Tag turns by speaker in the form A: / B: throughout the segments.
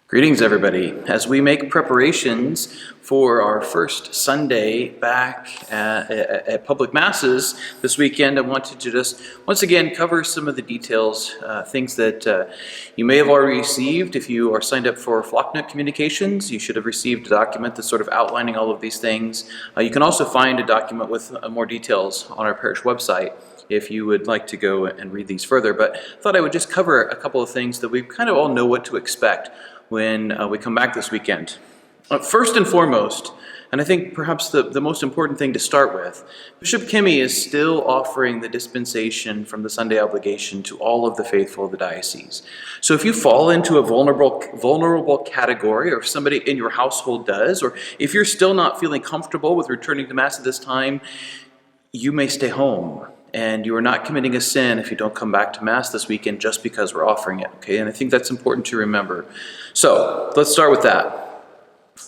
A: Greetings, everybody. As we make preparations for our first Sunday back at public masses this weekend, I wanted to just once again cover some of the details, things that you may have already received. If you are signed up for FlockNet Communications, you should have received a document that's sort of outlining all of these things. You can also find a document with more details on our parish website if you would like to go and read these further. But I thought I would just cover a couple of things that we kind of all know what to expect when we come back this weekend. First and foremost, and I think perhaps the most important thing to start with, Bishop Kimmy is still offering the dispensation from the Sunday obligation to all of the faithful of the diocese. So if you fall into a vulnerable category, or if somebody in your household does, or if you're still not feeling comfortable with returning to Mass at this time, you may stay home. And you are not committing a sin if you don't come back to Mass this weekend just because we're offering it, okay? And I think that's important to remember. So let's start with that.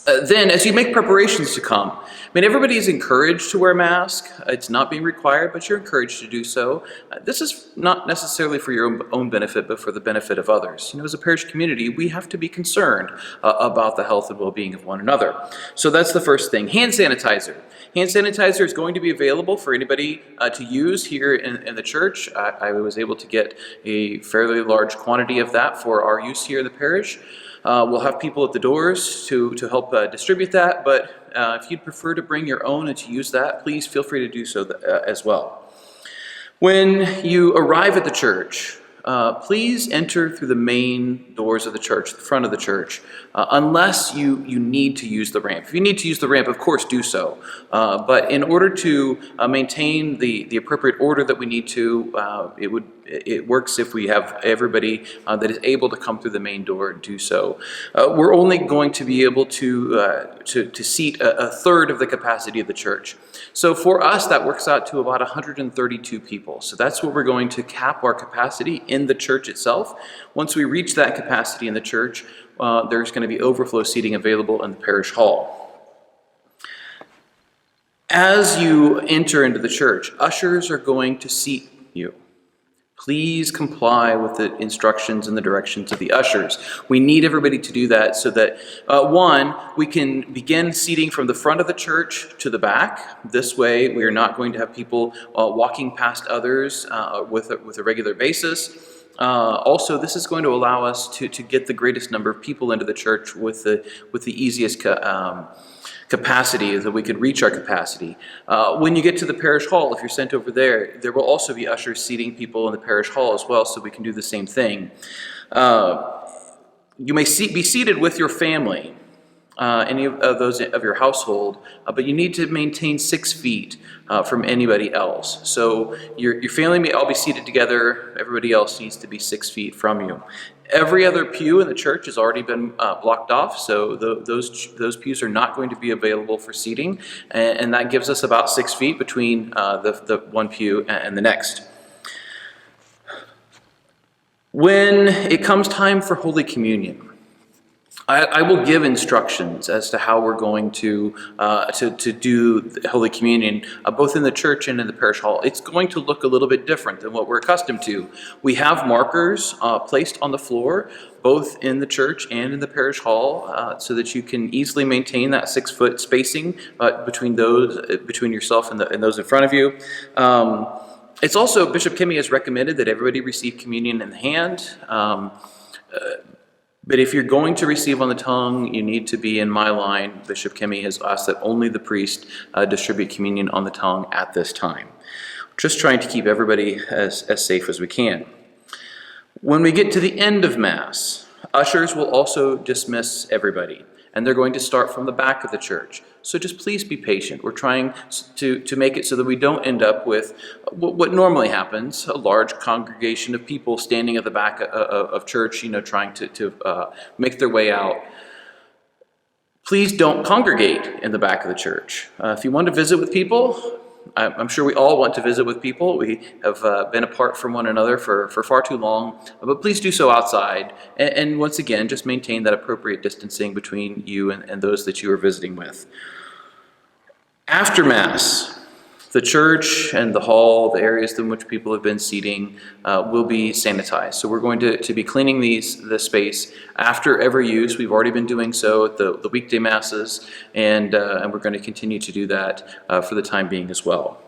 A: Then, as you make preparations to come, everybody is encouraged to wear a mask. It's not being required, but you're encouraged to do so. This is not necessarily for your own benefit, but for the benefit of others. As a parish community, we have to be concerned about the health and well-being of one another. So that's the first thing. Hand sanitizer. Hand sanitizer is going to be available for anybody to use here in the church. I was able to get a fairly large quantity of that for our use here in the parish. We'll have people at the doors to help distribute that, but if you'd prefer to bring your own and to use that, please feel free to do so as well. When you arrive at the church, please enter through the main doors of the church, the front of the church, unless you need to use the ramp. If you need to use the ramp, of course, do so. But in order to maintain the appropriate order that we need to, it works if we have everybody that is able to come through the main door do so. We're only going to be able to seat a third of the capacity of the church. So for us, that works out to about 132 people. So that's what we're going to cap our capacity in the church itself. Once we reach that capacity in the church, there's going to be overflow seating available in the parish hall. As you enter into the church, ushers are going to seat you. Please comply with the instructions and the directions of the ushers. We need everybody to do that so that, one, we can begin seating from the front of the church to the back. This way, we are not going to have people walking past others with a regular basis. Also, this is going to allow us to get the greatest number of people into the church with the easiest capacity, that we could reach our capacity. When you get to the parish hall, if you're sent over there, there will also be ushers seating people in the parish hall as well, so we can do the same thing. You may be seated with your family, any of those of your household, but you need to maintain 6 feet from anybody else. So your family may all be seated together. Everybody else needs to be 6 feet from you. Every other pew in the church has already been blocked off, so those pews are not going to be available for seating, and that gives us about 6 feet between the one pew and the next. When it comes time for Holy Communion, I will give instructions as to how we're going to do Holy Communion, both in the church and in the parish hall. It's going to look a little bit different than what we're accustomed to. We have markers placed on the floor, both in the church and in the parish hall, so that you can easily maintain that 6-foot spacing between yourself and those in front of you. It's also, Bishop Kimmy has recommended that everybody receive communion in the hand. But if you're going to receive on the tongue, you need to be in my line. Bishop Kimmy has asked that only the priest distribute communion on the tongue at this time. Just trying to keep everybody as safe as we can. When we get to the end of Mass, ushers will also dismiss everybody, and they're going to start from the back of the church. So just please be patient. We're trying to make it so that we don't end up with what normally happens, a large congregation of people standing at the back of church, trying to make their way out. Please don't congregate in the back of the church. If you want to visit with people, I'm sure we all want to visit with people. We have been apart from one another for far too long, but please do so outside. And once again, just maintain that appropriate distancing between you and those that you are visiting with. After Mass, The church and the hall, the areas in which people have been seating, will be sanitized. So we're going to be cleaning the space after every use. We've already been doing so at the weekday masses, and we're going to continue to do that for the time being as well.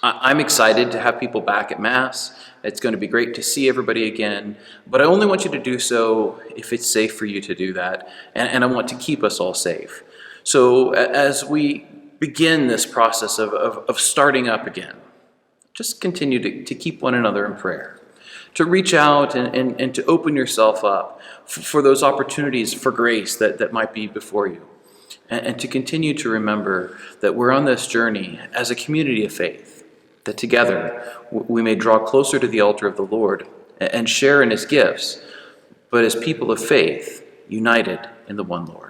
A: I'm excited to have people back at Mass. It's going to be great to see everybody again, but I only want you to do so if it's safe for you to do that, and I want to keep us all safe. So as we begin this process of starting up again, just continue to keep one another in prayer, to reach out and to open yourself up for those opportunities for grace that might be before you, and to continue to remember that we're on this journey as a community of faith, that together we may draw closer to the altar of the Lord and share in his gifts, but as people of faith, united in the one Lord.